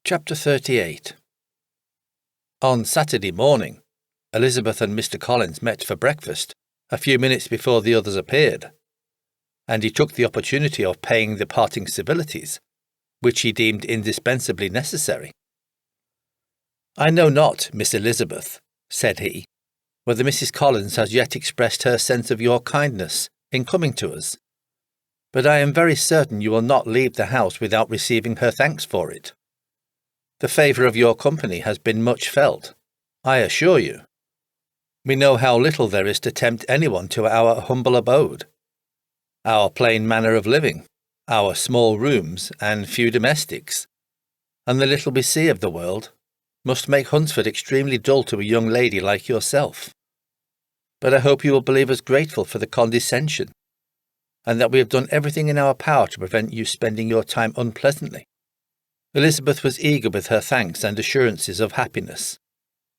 Chapter 38. On Saturday morning, Elizabeth and Mr. Collins met for breakfast a few minutes before the others appeared, and he took the opportunity of paying the parting civilities, which he deemed indispensably necessary. "I know not, Miss Elizabeth," said he, "whether Mrs. Collins has yet expressed her sense of your kindness in coming to us, but I am very certain you will not leave the house without receiving her thanks for it. The favour of your company has been much felt, I assure you. We know how little there is to tempt anyone to our humble abode. Our plain manner of living, our small rooms and few domestics, and the little we see of the world, must make Hunsford extremely dull to a young lady like yourself. But I hope you will believe us grateful for the condescension, and that we have done everything in our power to prevent you spending your time unpleasantly." Elizabeth was eager with her thanks and assurances of happiness.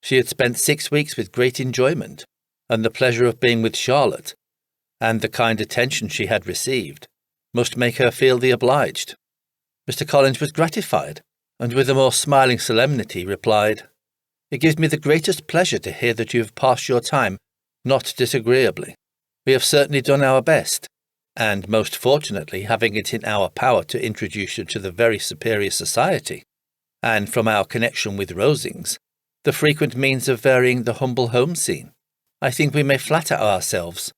She had spent 6 weeks with great enjoyment, and the pleasure of being with Charlotte, and the kind attention she had received, must make her feel the obliged. Mr. Collins was gratified, and with a more smiling solemnity replied, "It gives me the greatest pleasure to hear that you have passed your time not disagreeably. We have certainly done our best, and most fortunately having it in our power to introduce you to the very superior society, and from our connection with Rosings, the frequent means of varying the humble home scene, I think we may flatter ourselves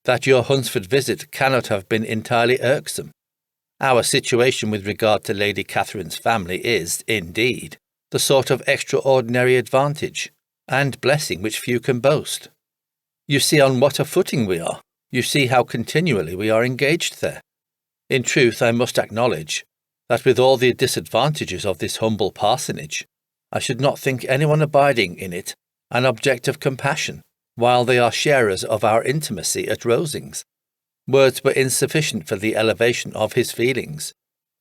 that your Hunsford visit cannot have been entirely irksome. Our situation with regard to Lady Catherine's family is, indeed, the sort of extraordinary advantage and blessing which few can boast. You see on what a footing we are. You see how continually we are engaged there. In truth, I must acknowledge that with all the disadvantages of this humble parsonage, I should not think anyone abiding in it an object of compassion, while they are sharers of our intimacy at Rosings." Words were insufficient for the elevation of his feelings,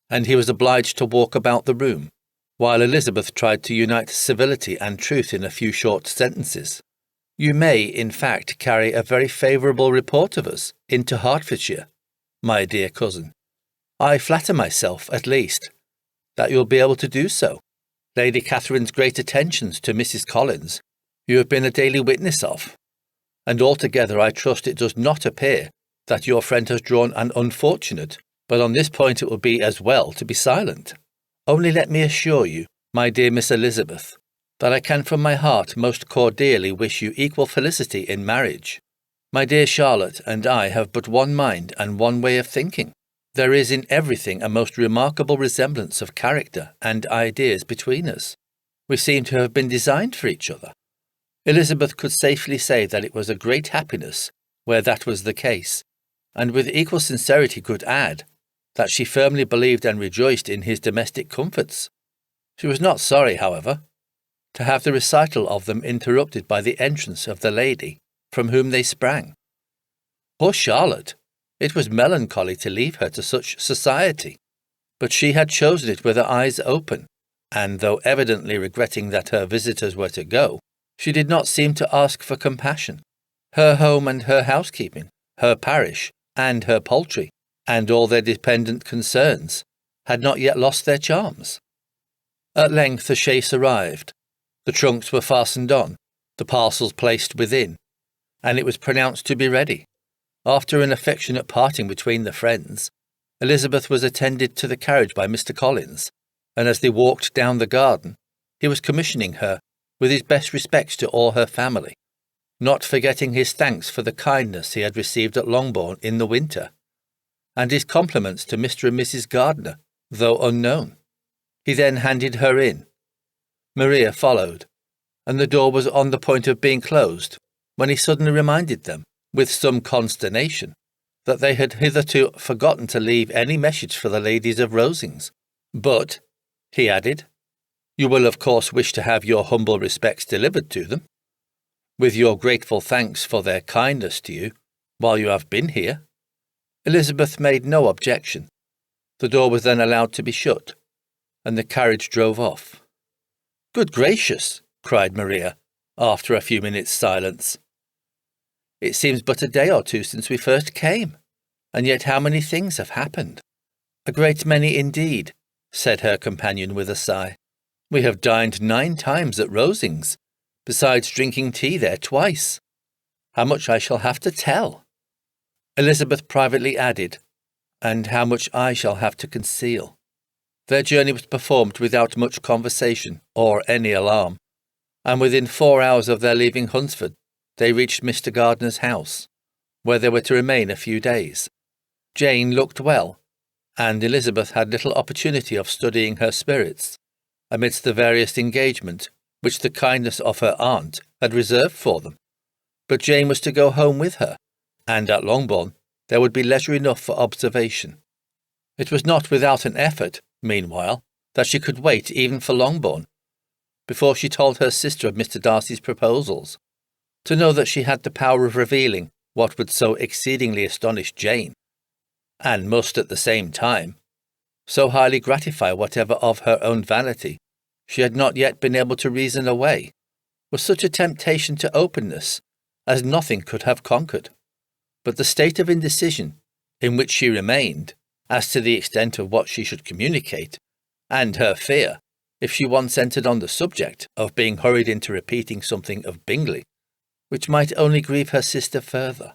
and he was obliged to walk about the room, while Elizabeth tried to unite civility and truth in a few short sentences. "You may, in fact, carry a very favourable report of us into Hertfordshire, my dear cousin. I flatter myself, at least, that you will be able to do so. Lady Catherine's great attentions to Mrs. Collins you have been a daily witness of, and altogether I trust it does not appear that your friend has drawn an unfortunate, but on this point it will be as well to be silent. Only let me assure you, my dear Miss Elizabeth, that I can from my heart most cordially wish you equal felicity in marriage. My dear Charlotte and I have but one mind and one way of thinking. There is in everything a most remarkable resemblance of character and ideas between us. We seem to have been designed for each other." Elizabeth could safely say that it was a great happiness where that was the case, and with equal sincerity could add that she firmly believed and rejoiced in his domestic comforts. She was not sorry, however, to have the recital of them interrupted by the entrance of the lady from whom they sprang. Poor Charlotte! It was melancholy to leave her to such society, but she had chosen it with her eyes open, and though evidently regretting that her visitors were to go, she did not seem to ask for compassion. Her home and her housekeeping, her parish and her poultry, and all their dependent concerns, had not yet lost their charms. At length the chaise arrived. The trunks were fastened on, the parcels placed within, and it was pronounced to be ready. After an affectionate parting between the friends, Elizabeth was attended to the carriage by Mr. Collins, and as they walked down the garden, he was commissioning her with his best respects to all her family, not forgetting his thanks for the kindness he had received at Longbourn in the winter, and his compliments to Mr. and Mrs. Gardiner, though unknown. He then handed her in. Maria followed, and the door was on the point of being closed, when he suddenly reminded them, with some consternation, that they had hitherto forgotten to leave any message for the ladies of Rosings. "But," he added, "you will of course wish to have your humble respects delivered to them, with your grateful thanks for their kindness to you while you have been here." Elizabeth made no objection. The door was then allowed to be shut, and the carriage drove off. "Good gracious!" cried Maria, after a few minutes' silence. "It seems but a day or two since we first came, and yet how many things have happened." "A great many indeed," said her companion with a sigh. We have dined 9 times at Rosings, besides drinking tea there twice. How much I shall have to tell!" Elizabeth privately added, "and how much I shall have to conceal." Their journey was performed without much conversation or any alarm, and within 4 hours of their leaving Hunsford, they reached Mr. Gardiner's house, where they were to remain a few days. Jane looked well, and Elizabeth had little opportunity of studying her spirits, amidst the various engagement which the kindness of her aunt had reserved for them. But Jane was to go home with her, and at Longbourn there would be leisure enough for observation. It was not without an effort, meanwhile, that she could wait even for Longbourn, before she told her sister of Mr. Darcy's proposals. To know that she had the power of revealing what would so exceedingly astonish Jane, and must at the same time so highly gratify whatever of her own vanity she had not yet been able to reason away, was such a temptation to openness as nothing could have conquered. But the state of indecision in which she remained as to the extent of what she should communicate, and her fear, if she once entered on the subject, of being hurried into repeating something of Bingley, which might only grieve her sister further,